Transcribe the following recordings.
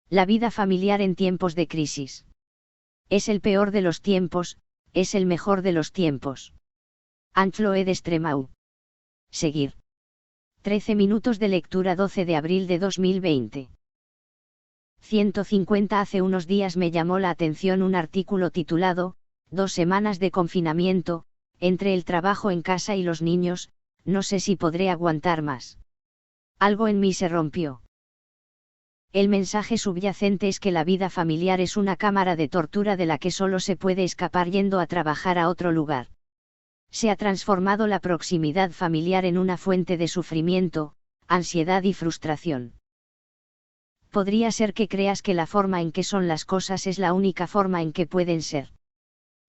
La vida familiar en tiempos de crisis. Es el peor de los tiempos, es el mejor de los tiempos. Anne-Chloé de Stremau. Seguir. 13 minutos de lectura 12 de abril de 2020. 150. Hace unos días me llamó la atención un artículo titulado, 2 semanas de confinamiento, entre el trabajo en casa y los niños, no sé si podré aguantar más. Algo en mí se rompió. El mensaje subyacente es que la vida familiar es una cámara de tortura de la que solo se puede escapar yendo a trabajar a otro lugar. Se ha transformado la proximidad familiar en una fuente de sufrimiento, ansiedad y frustración. Podría ser que creas que la forma en que son las cosas es la única forma en que pueden ser.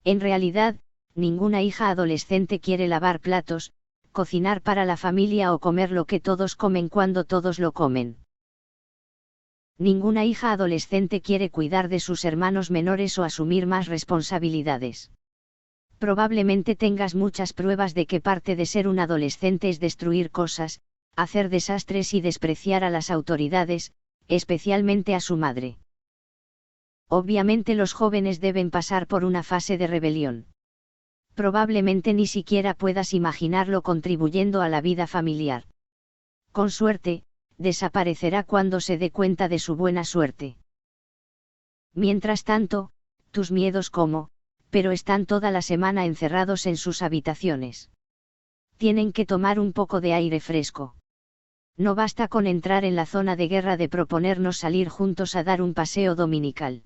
En realidad, ninguna hija adolescente quiere lavar platos, cocinar para la familia o comer lo que todos comen cuando todos lo comen. Ninguna hija adolescente quiere cuidar de sus hermanos menores o asumir más responsabilidades. Probablemente tengas muchas pruebas de que parte de ser un adolescente es destruir cosas, hacer desastres y despreciar a las autoridades, especialmente a su madre. Obviamente los jóvenes deben pasar por una fase de rebelión. Probablemente ni siquiera puedas imaginarlo contribuyendo a la vida familiar. Con suerte, desaparecerá cuando se dé cuenta de su buena suerte. Mientras tanto, tus miedos pero están toda la semana encerrados en sus habitaciones. Tienen que tomar un poco de aire fresco. No basta con entrar en la zona de guerra de proponernos salir juntos a dar un paseo dominical.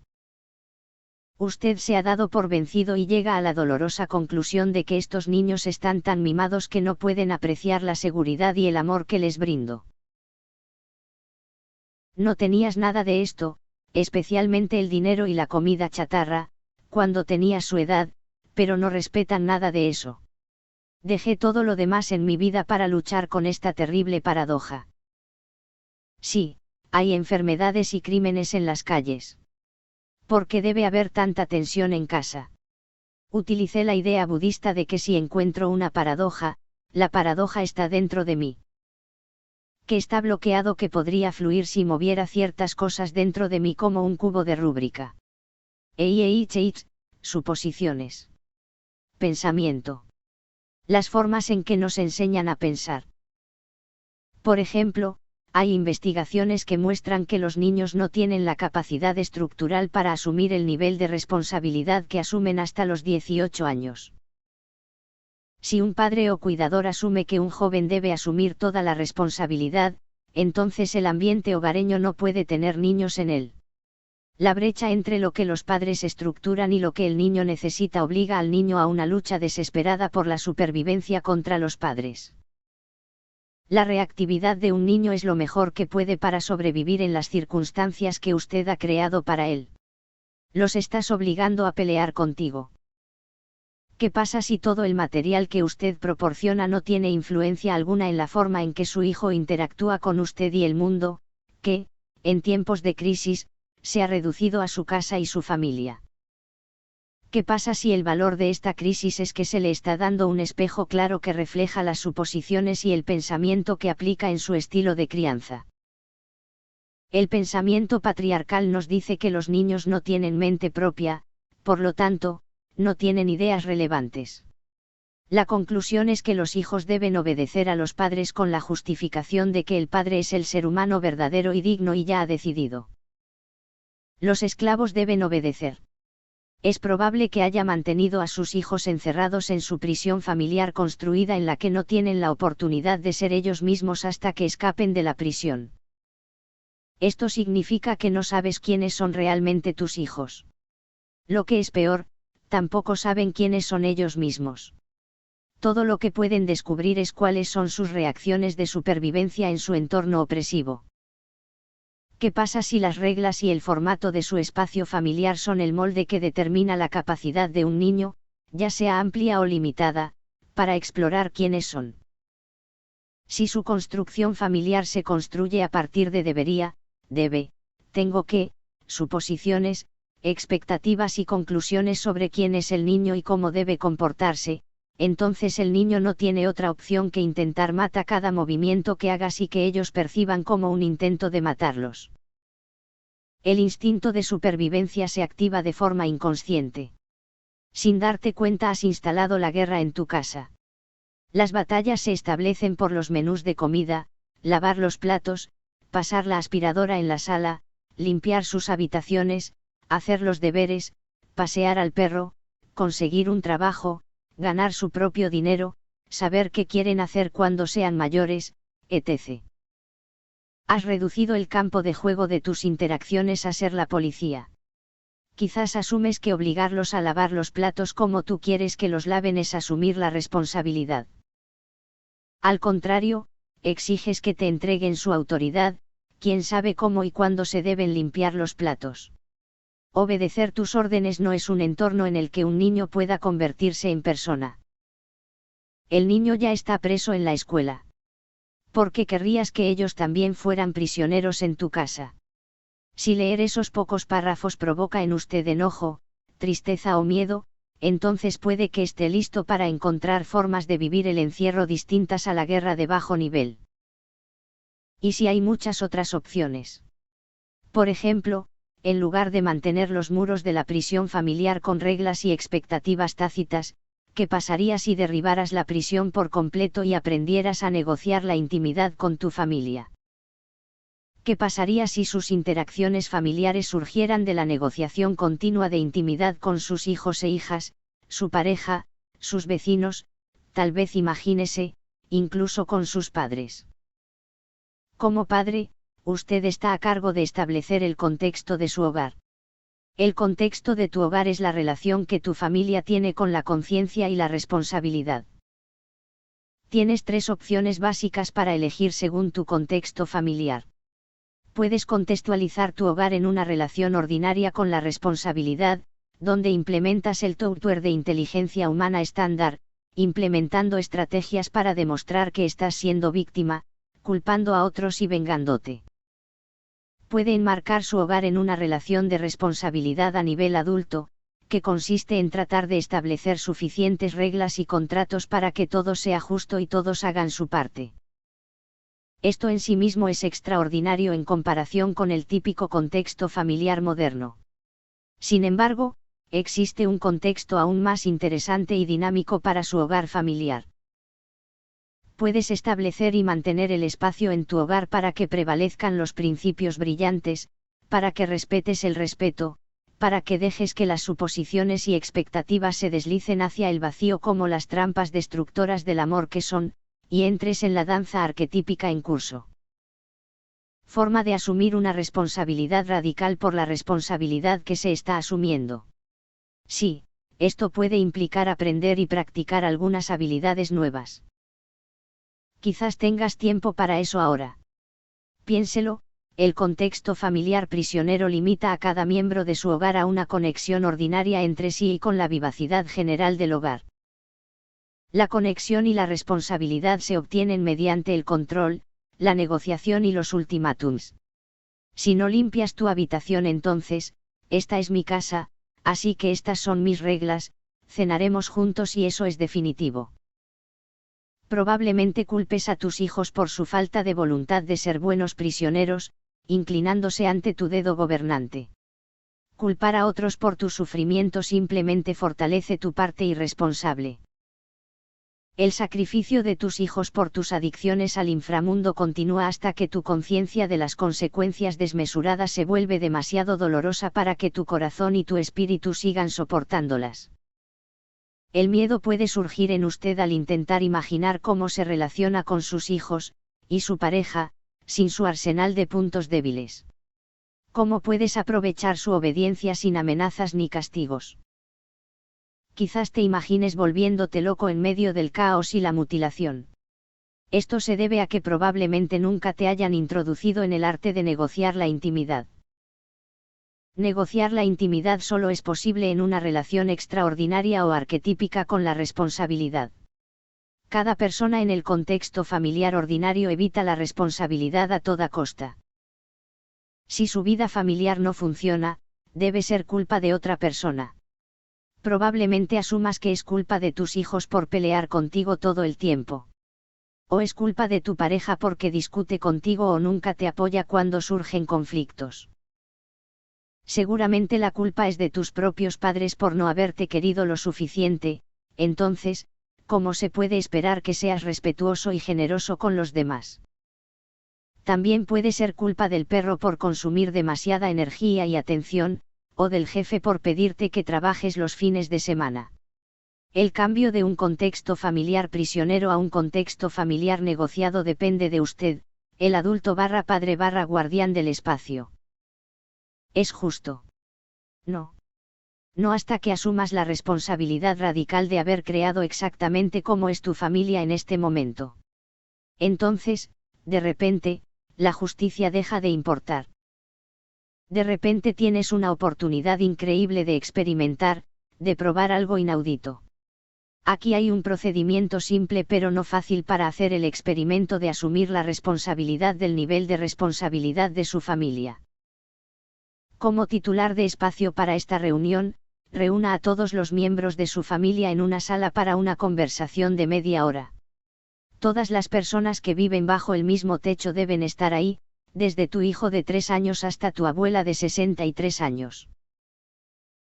Usted se ha dado por vencido y llega a la dolorosa conclusión de que estos niños están tan mimados que no pueden apreciar la seguridad y el amor que les brindo. No tenías nada de esto, especialmente el dinero y la comida chatarra, cuando tenías su edad, pero no respetan nada de eso. Dejé todo lo demás en mi vida para luchar con esta terrible paradoja. Sí, hay enfermedades y crímenes en las calles. ¿Por qué debe haber tanta tensión en casa? Utilicé la idea budista de que si encuentro una paradoja, la paradoja está dentro de mí. Que está bloqueado que podría fluir si moviera ciertas cosas dentro de mí como un cubo de rúbrica. Suposiciones. Pensamiento. Las formas en que nos enseñan a pensar. Por ejemplo, hay investigaciones que muestran que los niños no tienen la capacidad estructural para asumir el nivel de responsabilidad que asumen hasta los 18 años. Si un padre o cuidador asume que un joven debe asumir toda la responsabilidad, entonces el ambiente hogareño no puede tener niños en él. La brecha entre lo que los padres estructuran y lo que el niño necesita obliga al niño a una lucha desesperada por la supervivencia contra los padres. La reactividad de un niño es lo mejor que puede para sobrevivir en las circunstancias que usted ha creado para él. Los estás obligando a pelear contigo. ¿Qué pasa si todo el material que usted proporciona no tiene influencia alguna en la forma en que su hijo interactúa con usted y el mundo, que, en tiempos de crisis, se ha reducido a su casa y su familia? ¿Qué pasa si el valor de esta crisis es que se le está dando un espejo claro que refleja las suposiciones y el pensamiento que aplica en su estilo de crianza? El pensamiento patriarcal nos dice que los niños no tienen mente propia, por lo tanto, no tienen ideas relevantes. La conclusión es que los hijos deben obedecer a los padres con la justificación de que el padre es el ser humano verdadero y digno y ya ha decidido. Los esclavos deben obedecer. Es probable que haya mantenido a sus hijos encerrados en su prisión familiar construida en la que no tienen la oportunidad de ser ellos mismos hasta que escapen de la prisión. Esto significa que no sabes quiénes son realmente tus hijos. Lo que es peor, tampoco saben quiénes son ellos mismos. Todo lo que pueden descubrir es cuáles son sus reacciones de supervivencia en su entorno opresivo. ¿Qué pasa si las reglas y el formato de su espacio familiar son el molde que determina la capacidad de un niño, ya sea amplia o limitada, para explorar quiénes son? Si su construcción familiar se construye a partir de debería, debe, tengo que, suposiciones, expectativas y conclusiones sobre quién es el niño y cómo debe comportarse, entonces el niño no tiene otra opción que intentar matar cada movimiento que hagas y que ellos perciban como un intento de matarlos. El instinto de supervivencia se activa de forma inconsciente. Sin darte cuenta has instalado la guerra en tu casa. Las batallas se establecen por los menús de comida, lavar los platos, pasar la aspiradora en la sala, limpiar sus habitaciones, hacer los deberes, pasear al perro, conseguir un trabajo, ganar su propio dinero, saber qué quieren hacer cuando sean mayores, etc. Has reducido el campo de juego de tus interacciones a ser la policía. Quizás asumes que obligarlos a lavar los platos como tú quieres que los laven es asumir la responsabilidad. Al contrario, exiges que te entreguen su autoridad, quién sabe cómo y cuándo se deben limpiar los platos. Obedecer tus órdenes no es un entorno en el que un niño pueda convertirse en persona. El niño ya está preso en la escuela. ¿Por qué querrías que ellos también fueran prisioneros en tu casa? Si leer esos pocos párrafos provoca en usted enojo, tristeza o miedo, entonces puede que esté listo para encontrar formas de vivir el encierro distintas a la guerra de bajo nivel. ¿Y si hay muchas otras opciones? Por ejemplo, en lugar de mantener los muros de la prisión familiar con reglas y expectativas tácitas, ¿qué pasaría si derribaras la prisión por completo y aprendieras a negociar la intimidad con tu familia? ¿Qué pasaría si sus interacciones familiares surgieran de la negociación continua de intimidad con sus hijos e hijas, su pareja, sus vecinos, tal vez imagínese, incluso con sus padres? Como padre, usted está a cargo de establecer el contexto de su hogar. El contexto de tu hogar es la relación que tu familia tiene con la conciencia y la responsabilidad. Tienes 3 opciones básicas para elegir según tu contexto familiar. Puedes contextualizar tu hogar en una relación ordinaria con la responsabilidad, donde implementas el software de inteligencia humana estándar, implementando estrategias para demostrar que estás siendo víctima, culpando a otros y vengándote. Puede enmarcar su hogar en una relación de responsabilidad a nivel adulto, que consiste en tratar de establecer suficientes reglas y contratos para que todo sea justo y todos hagan su parte. Esto en sí mismo es extraordinario en comparación con el típico contexto familiar moderno. Sin embargo, existe un contexto aún más interesante y dinámico para su hogar familiar. Puedes establecer y mantener el espacio en tu hogar para que prevalezcan los principios brillantes, para que respetes el respeto, para que dejes que las suposiciones y expectativas se deslicen hacia el vacío como las trampas destructoras del amor que son, y entres en la danza arquetípica en curso. Forma de asumir una responsabilidad radical por la responsabilidad que se está asumiendo. Sí, esto puede implicar aprender y practicar algunas habilidades nuevas. Quizás tengas tiempo para eso ahora. Piénselo, el contexto familiar prisionero limita a cada miembro de su hogar a una conexión ordinaria entre sí y con la vivacidad general del hogar. La conexión y la responsabilidad se obtienen mediante el control, la negociación y los ultimátums. Si no limpias tu habitación entonces, esta es mi casa, así que estas son mis reglas, cenaremos juntos y eso es definitivo. Probablemente culpes a tus hijos por su falta de voluntad de ser buenos prisioneros, inclinándose ante tu dedo gobernante. Culpar a otros por tu sufrimiento simplemente fortalece tu parte irresponsable. El sacrificio de tus hijos por tus adicciones al inframundo continúa hasta que tu conciencia de las consecuencias desmesuradas se vuelve demasiado dolorosa para que tu corazón y tu espíritu sigan soportándolas. El miedo puede surgir en usted al intentar imaginar cómo se relaciona con sus hijos, y su pareja, sin su arsenal de puntos débiles. ¿Cómo puedes aprovechar su obediencia sin amenazas ni castigos? Quizás te imagines volviéndote loco en medio del caos y la mutilación. Esto se debe a que probablemente nunca te hayan introducido en el arte de negociar la intimidad. Negociar la intimidad solo es posible en una relación extraordinaria o arquetípica con la responsabilidad. Cada persona en el contexto familiar ordinario evita la responsabilidad a toda costa. Si su vida familiar no funciona, debe ser culpa de otra persona. Probablemente asumas que es culpa de tus hijos por pelear contigo todo el tiempo. O es culpa de tu pareja porque discute contigo o nunca te apoya cuando surgen conflictos. Seguramente la culpa es de tus propios padres por no haberte querido lo suficiente. Entonces, ¿cómo se puede esperar que seas respetuoso y generoso con los demás? También puede ser culpa del perro por consumir demasiada energía y atención, o del jefe por pedirte que trabajes los fines de semana. El cambio de un contexto familiar prisionero a un contexto familiar negociado depende de usted, el adulto padre guardián del espacio. ¿Es justo? No. No hasta que asumas la responsabilidad radical de haber creado exactamente cómo es tu familia en este momento. Entonces, de repente, la justicia deja de importar. De repente tienes una oportunidad increíble de experimentar, de probar algo inaudito. Aquí hay un procedimiento simple pero no fácil para hacer el experimento de asumir la responsabilidad del nivel de responsabilidad de su familia. Como titular de espacio para esta reunión, reúna a todos los miembros de su familia en una sala para una conversación de media hora. Todas las personas que viven bajo el mismo techo deben estar ahí, desde tu hijo de 3 años hasta tu abuela de 63 años.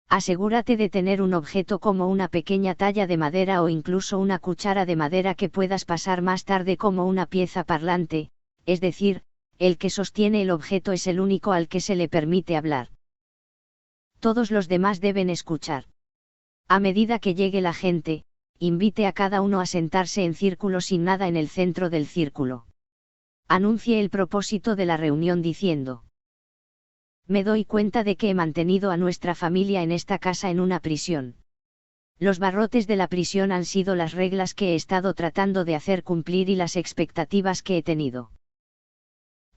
Asegúrate de tener un objeto como una pequeña talla de madera o incluso una cuchara de madera que puedas pasar más tarde como una pieza parlante, es decir, el que sostiene el objeto es el único al que se le permite hablar. Todos los demás deben escuchar. A medida que llegue la gente, invite a cada uno a sentarse en círculo sin nada en el centro del círculo. Anuncie el propósito de la reunión diciendo: me doy cuenta de que he mantenido a nuestra familia en esta casa en una prisión. Los barrotes de la prisión han sido las reglas que he estado tratando de hacer cumplir y las expectativas que he tenido.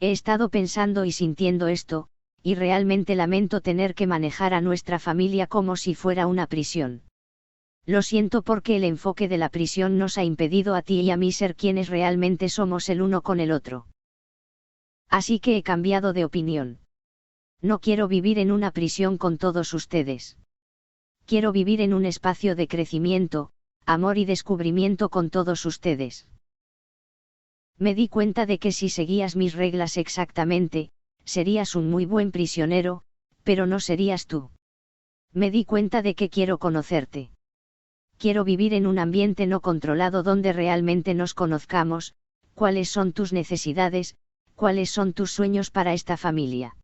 He estado pensando y sintiendo esto, y realmente lamento tener que manejar a nuestra familia como si fuera una prisión. Lo siento porque el enfoque de la prisión nos ha impedido a ti y a mí ser quienes realmente somos el uno con el otro. Así que he cambiado de opinión. No quiero vivir en una prisión con todos ustedes. Quiero vivir en un espacio de crecimiento, amor y descubrimiento con todos ustedes. Me di cuenta de que si seguías mis reglas exactamente, serías un muy buen prisionero, pero no serías tú. Me di cuenta de que quiero conocerte. Quiero vivir en un ambiente no controlado donde realmente nos conozcamos. ¿Cuáles son tus necesidades? ¿Cuáles son tus sueños para esta familia?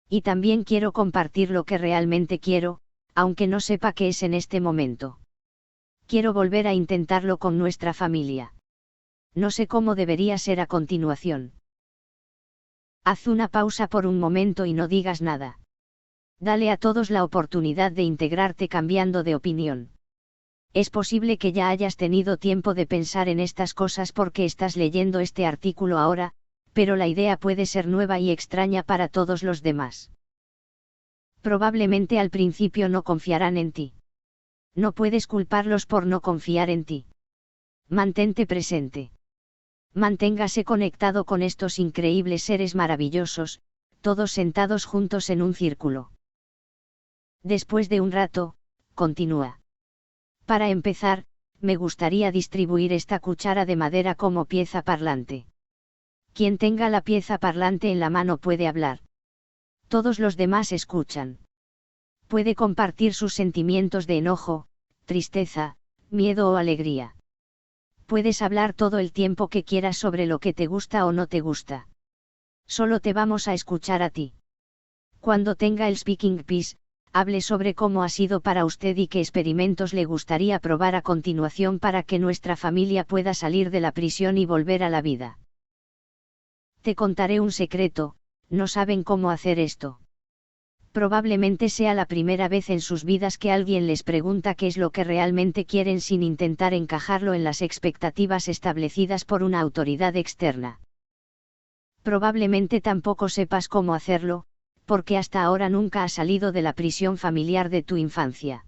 Y también quiero compartir lo que realmente quiero, aunque no sepa qué es en este momento. Quiero volver a intentarlo con nuestra familia. No sé cómo debería ser a continuación. Haz una pausa por un momento y no digas nada. Dale a todos la oportunidad de integrarte cambiando de opinión. Es posible que ya hayas tenido tiempo de pensar en estas cosas porque estás leyendo este artículo ahora, pero la idea puede ser nueva y extraña para todos los demás. Probablemente al principio no confiarán en ti. No puedes culparlos por no confiar en ti. Mantente presente. Manténgase conectado con estos increíbles seres maravillosos, todos sentados juntos en un círculo. Después de un rato, continúa. Para empezar, me gustaría distribuir esta cuchara de madera como pieza parlante. Quien tenga la pieza parlante en la mano puede hablar. Todos los demás escuchan. Puede compartir sus sentimientos de enojo, tristeza, miedo o alegría. Puedes hablar todo el tiempo que quieras sobre lo que te gusta o no te gusta. Solo te vamos a escuchar a ti. Cuando tenga el speaking piece, hable sobre cómo ha sido para usted y qué experimentos le gustaría probar a continuación para que nuestra familia pueda salir de la prisión y volver a la vida. Te contaré un secreto, no saben cómo hacer esto. Probablemente sea la primera vez en sus vidas que alguien les pregunta qué es lo que realmente quieren sin intentar encajarlo en las expectativas establecidas por una autoridad externa. Probablemente tampoco sepas cómo hacerlo, porque hasta ahora nunca has salido de la prisión familiar de tu infancia.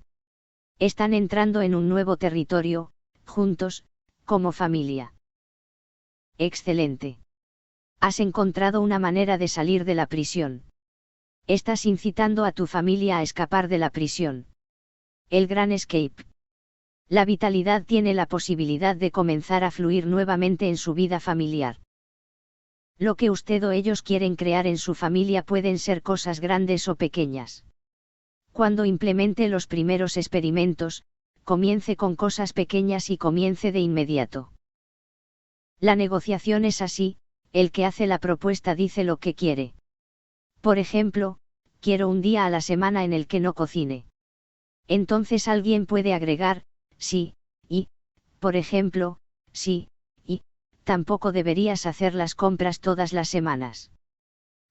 Están entrando en un nuevo territorio, juntos, como familia. Excelente. Has encontrado una manera de salir de la prisión. Estás incitando a tu familia a escapar de la prisión. El gran escape. La vitalidad tiene la posibilidad de comenzar a fluir nuevamente en su vida familiar. Lo que usted o ellos quieren crear en su familia pueden ser cosas grandes o pequeñas. Cuando implemente los primeros experimentos, comience con cosas pequeñas y comience de inmediato. La negociación es así, el que hace la propuesta dice lo que quiere. Por ejemplo, quiero un día a la semana en el que no cocine. Entonces alguien puede agregar, sí, y, por ejemplo, sí, y, tampoco deberías hacer las compras todas las semanas.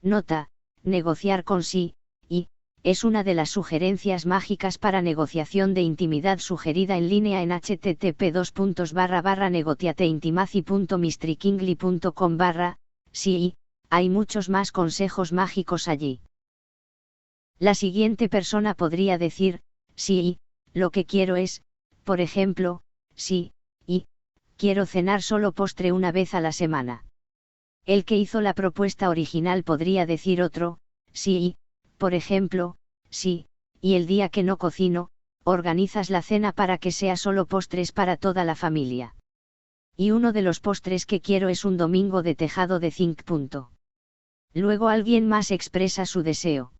Nota, negociar con sí, y, es una de las sugerencias mágicas para negociación de intimidad sugerida en línea en http://negociateintimacy.mystrykingly.com/, sí, y, hay muchos más consejos mágicos allí. La siguiente persona podría decir, sí, y, lo que quiero es, por ejemplo, sí, y, quiero cenar solo postre una vez a la semana. El que hizo la propuesta original podría decir otro, sí, y, por ejemplo, sí, y el día que no cocino, organizas la cena para que sea solo postres para toda la familia. Y uno de los postres que quiero es un domingo de tejado de zinc. Luego alguien más expresa su deseo.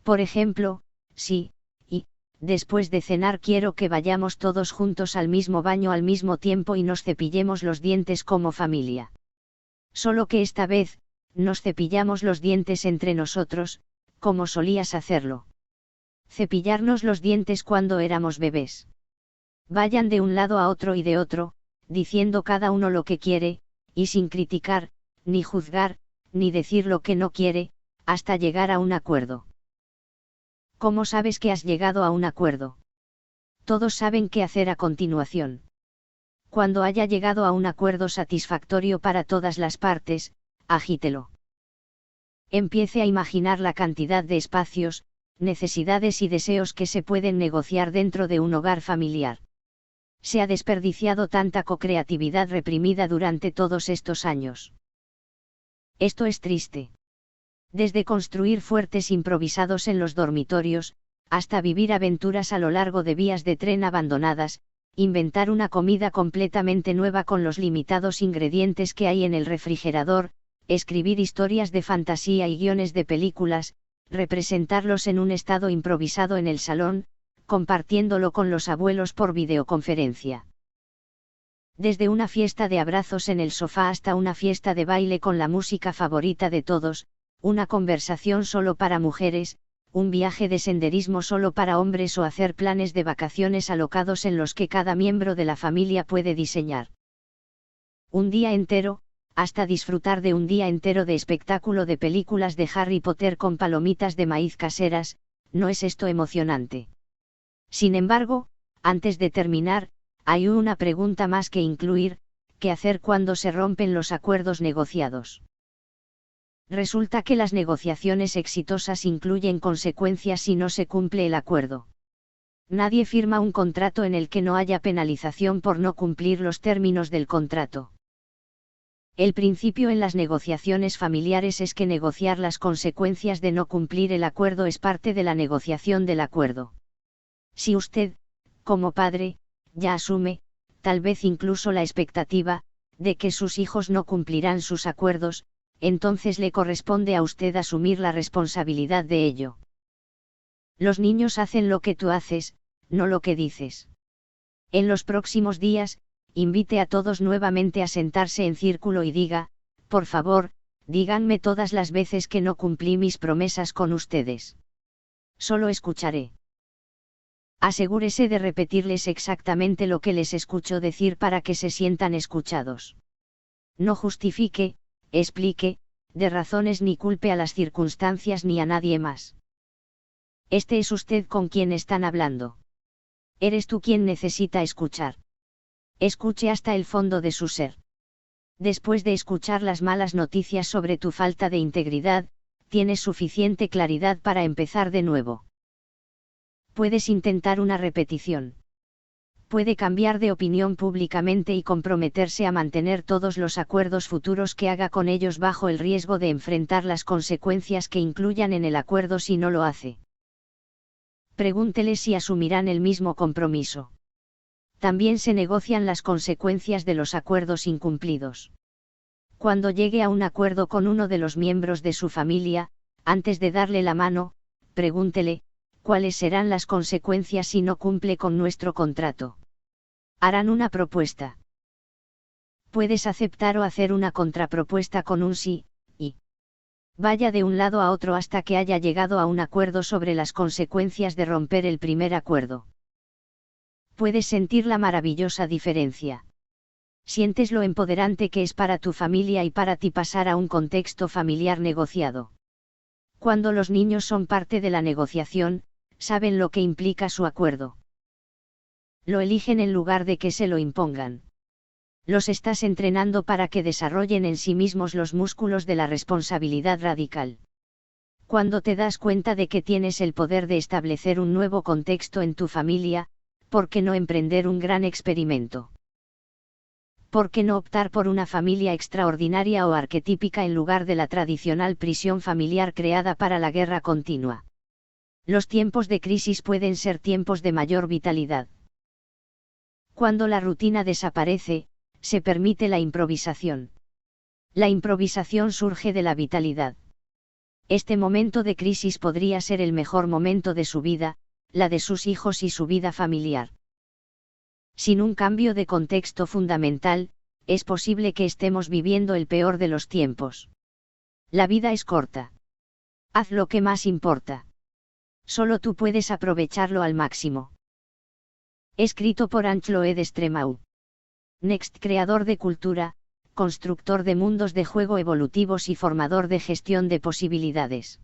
Por ejemplo, sí, y, después de cenar quiero que vayamos todos juntos al mismo baño al mismo tiempo y nos cepillemos los dientes como familia. Solo que esta vez, nos cepillamos los dientes entre nosotros, como solías hacerlo. Cepillarnos los dientes cuando éramos bebés. Vayan de un lado a otro y de otro, diciendo cada uno lo que quiere, y sin criticar, ni juzgar, ni decir lo que no quiere, hasta llegar a un acuerdo. ¿Cómo sabes que has llegado a un acuerdo? Todos saben qué hacer a continuación. Cuando haya llegado a un acuerdo satisfactorio para todas las partes, agítelo. Empiece a imaginar la cantidad de espacios, necesidades y deseos que se pueden negociar dentro de un hogar familiar. Se ha desperdiciado tanta co-creatividad reprimida durante todos estos años. Esto es triste. Desde construir fuertes improvisados en los dormitorios, hasta vivir aventuras a lo largo de vías de tren abandonadas, inventar una comida completamente nueva con los limitados ingredientes que hay en el refrigerador, escribir historias de fantasía y guiones de películas, representarlos en un estado improvisado en el salón, compartiéndolo con los abuelos por videoconferencia. Desde una fiesta de abrazos en el sofá hasta una fiesta de baile con la música favorita de todos, una conversación solo para mujeres, un viaje de senderismo solo para hombres o hacer planes de vacaciones alocados en los que cada miembro de la familia puede diseñar. Un día entero, hasta disfrutar de un día entero de espectáculo de películas de Harry Potter con palomitas de maíz caseras, ¿no es esto emocionante? Sin embargo, antes de terminar, hay una pregunta más que incluir: ¿qué hacer cuando se rompen los acuerdos negociados? Resulta que las negociaciones exitosas incluyen consecuencias si no se cumple el acuerdo. Nadie firma un contrato en el que no haya penalización por no cumplir los términos del contrato. El principio en las negociaciones familiares es que negociar las consecuencias de no cumplir el acuerdo es parte de la negociación del acuerdo. Si usted, como padre, ya asume, tal vez incluso la expectativa, de que sus hijos no cumplirán sus acuerdos, entonces le corresponde a usted asumir la responsabilidad de ello. Los niños hacen lo que tú haces, no lo que dices. En los próximos días, invite a todos nuevamente a sentarse en círculo y diga: por favor, díganme todas las veces que no cumplí mis promesas con ustedes. Solo escucharé. Asegúrese de repetirles exactamente lo que les escucho decir para que se sientan escuchados. No justifique, explique, de razones ni culpe a las circunstancias ni a nadie más. Este es usted con quien están hablando. Eres tú quien necesita escuchar. Escuche hasta el fondo de su ser. Después de escuchar las malas noticias sobre tu falta de integridad, tienes suficiente claridad para empezar de nuevo. Puedes intentar una repetición. Puede cambiar de opinión públicamente y comprometerse a mantener todos los acuerdos futuros que haga con ellos bajo el riesgo de enfrentar las consecuencias que incluyan en el acuerdo si no lo hace. Pregúntele si asumirán el mismo compromiso. También se negocian las consecuencias de los acuerdos incumplidos. Cuando llegue a un acuerdo con uno de los miembros de su familia, antes de darle la mano, pregúntele, ¿cuáles serán las consecuencias si no cumple con nuestro contrato? Harán una propuesta. Puedes aceptar o hacer una contrapropuesta con un sí, y vaya de un lado a otro hasta que haya llegado a un acuerdo sobre las consecuencias de romper el primer acuerdo. Puedes sentir la maravillosa diferencia. Sientes lo empoderante que es para tu familia y para ti pasar a un contexto familiar negociado. Cuando los niños son parte de la negociación, saben lo que implica su acuerdo. Lo eligen en lugar de que se lo impongan. Los estás entrenando para que desarrollen en sí mismos los músculos de la responsabilidad radical. Cuando te das cuenta de que tienes el poder de establecer un nuevo contexto en tu familia, ¿por qué no emprender un gran experimento? ¿Por qué no optar por una familia extraordinaria o arquetípica en lugar de la tradicional prisión familiar creada para la guerra continua? Los tiempos de crisis pueden ser tiempos de mayor vitalidad. Cuando la rutina desaparece, se permite la improvisación. La improvisación surge de la vitalidad. Este momento de crisis podría ser el mejor momento de su vida, la de sus hijos y su vida familiar. Sin un cambio de contexto fundamental, es posible que estemos viviendo el peor de los tiempos. La vida es corta. Haz lo que más importa. Solo tú puedes aprovecharlo al máximo. Escrito por Anne-Chloé Destremau. Next, creador de cultura, constructor de mundos de juego evolutivos y formador de gestión de posibilidades.